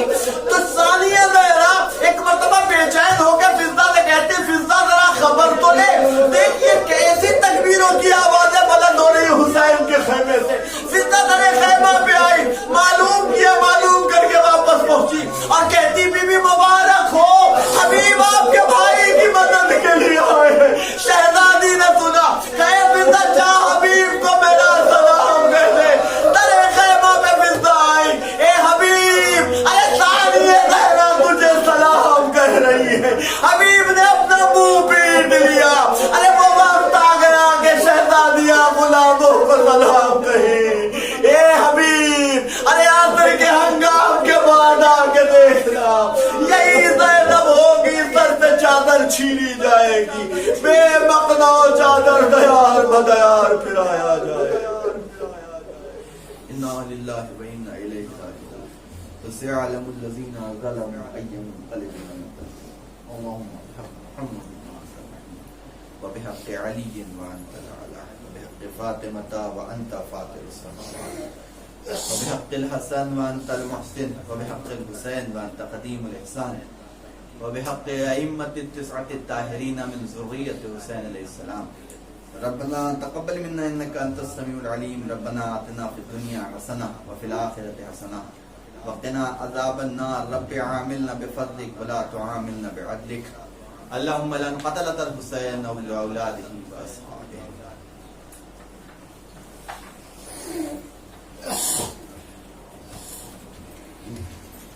تو ثانیہ زہرا ایک مرتبہ بے چین ہو کے فضا سے کہتے فضا ذرا خبر تو لے, دیکھیے کیسی تکبیروں کی آوازیں بلند ہو رہی حسین کے خیمے سے. فضا ذرا خیمہ پہ آئی, معلوم کیا, معلوم کر کے واپس پہنچی اور کہتی بی بی مبارک ہو, حبیب آپ کے بھائی کی مدد کے لیے آئے. شہزادی نے سنا, کہے فضا جا حبیب کو میرا سلام کہہ دے. ترے خیمہ پہ فضا آئی, اے حبیب, ارے ثانیہ زہرا تجھے سلام کہہ رہی ہے. حبیب نے اپنا منہ پیٹ لیا. ارے وہ وقت آ گیا کہ شہزادیاں غلاموں کو سلام کہیں. اے حبیب, ارے آخر کے ہنگام کے بعد آ کے دیکھنا, یہی زینب ہوگی, سر سے چادر چھینی جائے گی, بے مقنا چادر دیار بدیار پھرایا جائے گا. انا للہ و انا الیہ راجعون. فسيعلم الذين ظلموا أي منقلب ينقلبون. اللهم بحق محمد وبحق علي وأنت الأعلى, وبحق فاطمة وأنت فاطر السماوات, وبحق الحسن وأنت المحسن, وبحق الحسين وأنت قديم الإحسان, وبحق أئمة التسعة الطاهرين من ذرية حسين عليه السلام. ربنا تقبل منا إنك أنت السميع العليم. ربنا آتنا في الدنيا حسنة وفي الآخرة حسنة وقنا عذاب النار. رب عاملنا بفضلك ولا تعاملنا بعدلك. اللهم لن قتلت الحسين أو لأولاده وأصحابه.